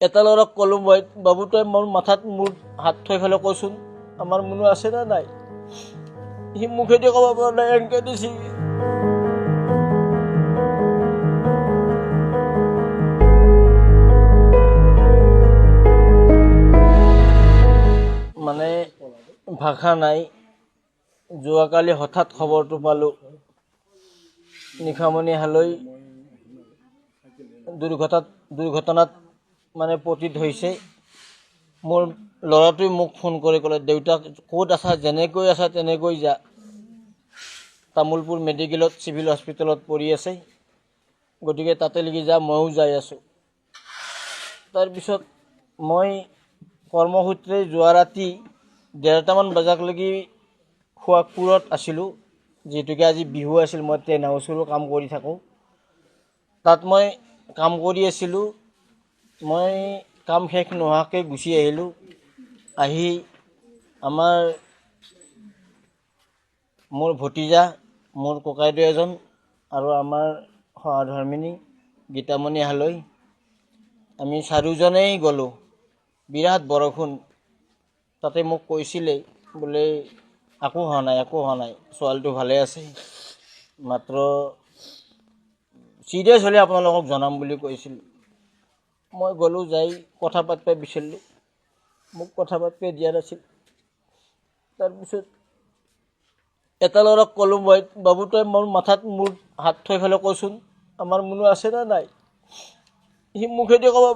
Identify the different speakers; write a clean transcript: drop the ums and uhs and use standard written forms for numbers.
Speaker 1: এটা ল'ৰাক ক'লোঁ মই, বাবু তই মোৰ মাথাত মোৰ হাত থৈ পেলাই কচোন আমাৰ মনো আছে নে নাই। সি মুখেদি ক'ব পৰা নাই, এনেকৈ দিছে। মানে ভাষা নাই। যোৱাকালি হঠাৎ খবৰটো পালোঁ নিশামণি হালৈ দুৰ্ঘটনাত মানে পতিত হৈছে। মোৰ ল'ৰাটোৱে মোক ফোন কৰি ক'লে, দেউতাক ক'ত আছা, যেনেকৈ আছা তেনেকৈ যা। তামোলপুৰ মেডিকেলত চিভিল হস্পিটেলত পৰি আছে, গতিকে তাতে লাগি যা, ময়ো যাই আছোঁ। তাৰপিছত মই কৰ্মসূত্ৰে যোৱা ৰাতি 1:30মান বজালৈকে খোৱাকপুৰত আছিলোঁ, যিহেতুকে আজি বিহু আছিল। মই টেণ্ট হাউচৰো কাম কৰি থাকোঁ, তাত মই কাম কৰি আছিলোঁ। মই কাম শেষ নোহোৱাকৈ গুচি আহিলোঁ। আহি মোৰ ভতিজা, মোৰ ককাইদেউ এজন আৰু আমাৰ সহধৰ্মিনী গীতামণি হালৈ, আমি চাৰিওজনেই গ'লোঁ। বিৰাট বৰষুণ। তাতে মোক কৈছিলেই বোলে একো হোৱা নাই, ছোৱালীটো ভালে আছে, মাত্ৰ চিৰিয়াছ হ'লে আপোনালোকক জনাম বুলি কৈছিল। মই গ'লোঁ, যাই কথা পাতিব বিচাৰিলোঁ, মোক কথা পাতিব দিয়া নাছিল। তাৰপিছত এটা ল'ৰাক ক'লোঁ মই, বাবু তই মোৰ মাথাত মোৰ হাত থৈ পেলাই কচোন আমাৰ মনো আছে নে নাই। সি মুখেদি ক'ব